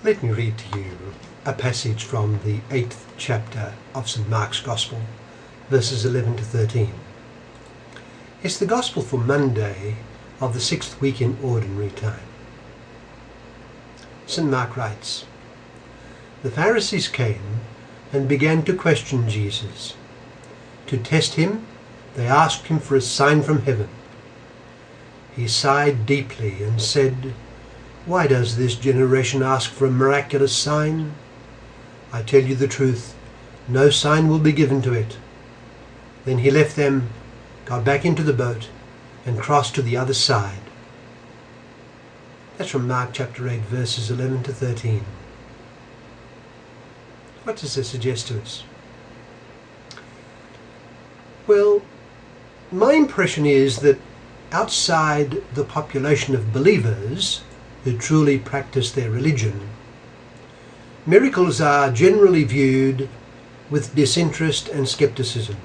Let me read to you a passage from the 8th chapter of St. Mark's Gospel, verses 11 to 13. It's the Gospel for Monday of the 6th week in Ordinary Time. St. Mark writes, "The Pharisees came and began to question Jesus. To test him, they asked him for a sign from heaven. He sighed deeply and said, 'Why does this generation ask for a miraculous sign? I tell you the truth, no sign will be given to it.' Then he left them, got back into the boat, and crossed to the other side." That's from Mark chapter 8, verses 11 to 13. What does this suggest to us? Well, my impression is that outside the population of believers who truly practice their religion, miracles are generally viewed with disinterest and skepticism.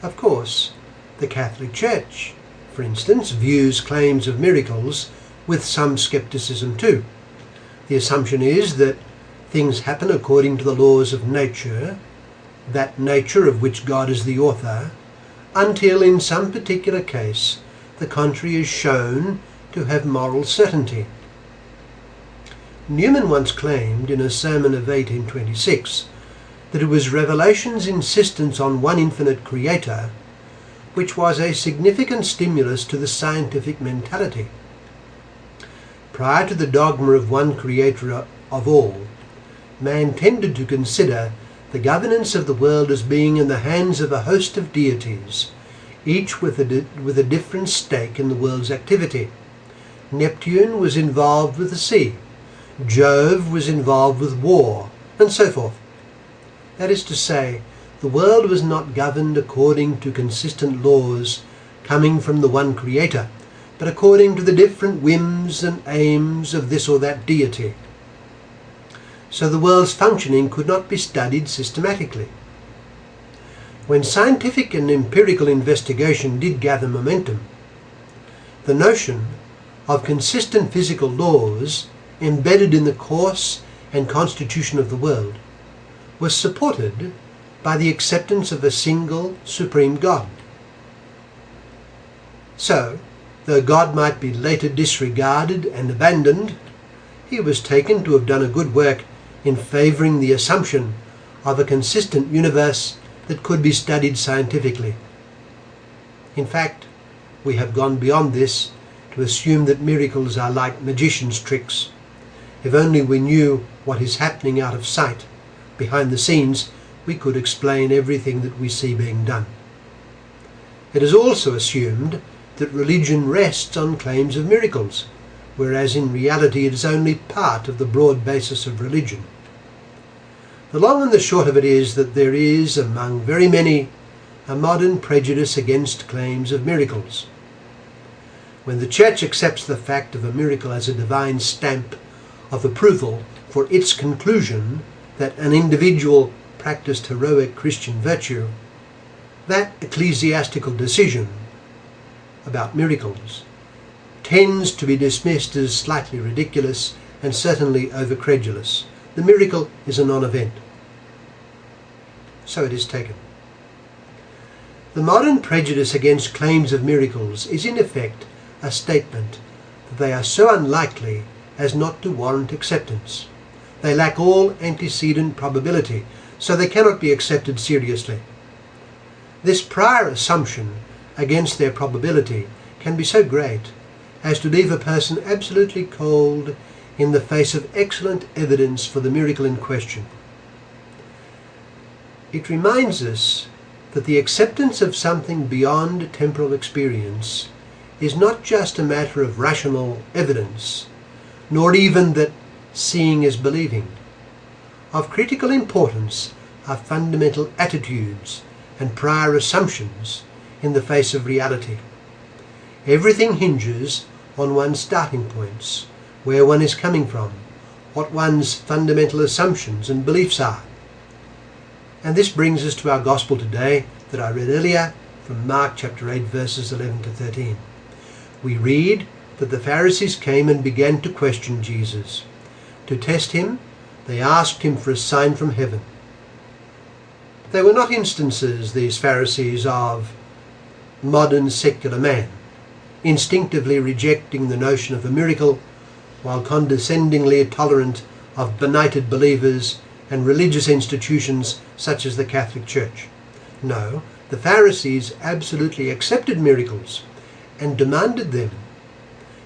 Of course, the Catholic Church, for instance, views claims of miracles with some skepticism too. The assumption is that things happen according to the laws of nature, that nature of which God is the author, until in some particular case the contrary is shown to have moral certainty. Newman once claimed in a sermon of 1826 that it was Revelation's insistence on one infinite creator which was a significant stimulus to the scientific mentality. Prior to the dogma of one creator of all, man tended to consider the governance of the world as being in the hands of a host of deities, each with a different stake in the world's activity. Neptune was involved with the sea, Jove was involved with war, and so forth. That is to say, the world was not governed according to consistent laws coming from the one creator, but according to the different whims and aims of this or that deity. So the world's functioning could not be studied systematically. When scientific and empirical investigation did gather momentum, the notion of consistent physical laws embedded in the course and constitution of the world was supported by the acceptance of a single supreme God. So, though God might be later disregarded and abandoned, he was taken to have done a good work in favouring the assumption of a consistent universe that could be studied scientifically. In fact, we have gone beyond this to assume that miracles are like magician's tricks. If only we knew what is happening out of sight, behind the scenes, we could explain everything that we see being done. It is also assumed that religion rests on claims of miracles, whereas in reality it is only part of the broad basis of religion. The long and the short of it is that there is, among very many, a modern prejudice against claims of miracles. When the Church accepts the fact of a miracle as a divine stamp of approval for its conclusion that an individual practiced heroic Christian virtue, that ecclesiastical decision about miracles tends to be dismissed as slightly ridiculous and certainly over-credulous. The miracle is a non-event. So it is taken. The modern prejudice against claims of miracles is in effect a statement that they are so unlikely as not to warrant acceptance. They lack all antecedent probability, so they cannot be accepted seriously. This prior assumption against their probability can be so great as to leave a person absolutely cold in the face of excellent evidence for the miracle in question. It reminds us that the acceptance of something beyond temporal experience is not just a matter of rational evidence, nor even that seeing is believing. Of critical importance are fundamental attitudes and prior assumptions in the face of reality. Everything hinges on one's starting points, where one is coming from, what one's fundamental assumptions and beliefs are. And this brings us to our Gospel today that I read earlier from Mark chapter 8 verses 11 to 13. We read that the Pharisees came and began to question Jesus. To test him, they asked him for a sign from heaven. They were not instances, these Pharisees, of modern secular man, instinctively rejecting the notion of a miracle while condescendingly tolerant of benighted believers and religious institutions such as the Catholic Church. No, the Pharisees absolutely accepted miracles and demanded them.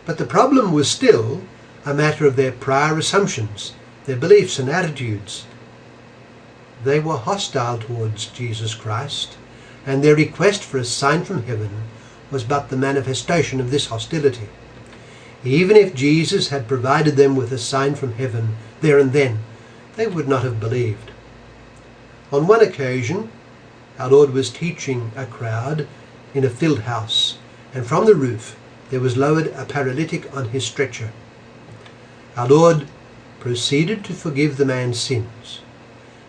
But the problem was still a matter of their prior assumptions, their beliefs and attitudes. They were hostile towards Jesus Christ, and their request for a sign from heaven was but the manifestation of this hostility. Even if Jesus had provided them with a sign from heaven there and then, they would not have believed. On one occasion, our Lord was teaching a crowd in a filled house, and from the roof there was lowered a paralytic on his stretcher. Our Lord proceeded to forgive the man's sins,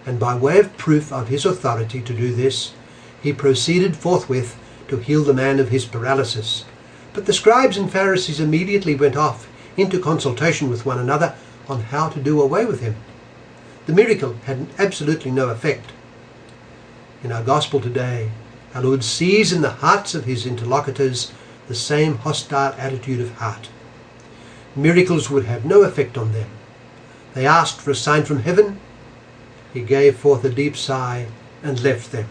and by way of proof of his authority to do this, he proceeded forthwith to heal the man of his paralysis. But the scribes and Pharisees immediately went off into consultation with one another on how to do away with him. The miracle had absolutely no effect. In our gospel today, our Lord sees in the hearts of his interlocutors the same hostile attitude of heart. Miracles would have no effect on them. They asked for a sign from heaven. He gave forth a deep sigh and left them.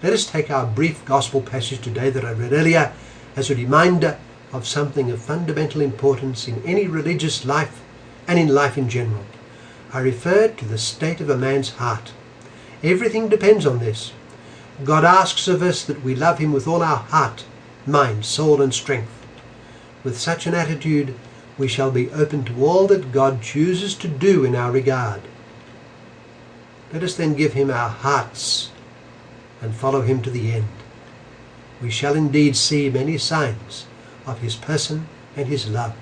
Let us take our brief gospel passage today that I read earlier as a reminder of something of fundamental importance in any religious life and in life in general. I refer to the state of a man's heart. Everything depends on this. God asks of us that we love him with all our heart, mind, soul and strength. With such an attitude, we shall be open to all that God chooses to do in our regard. Let us then give him our hearts and follow him to the end. We shall indeed see many signs of his person and his love.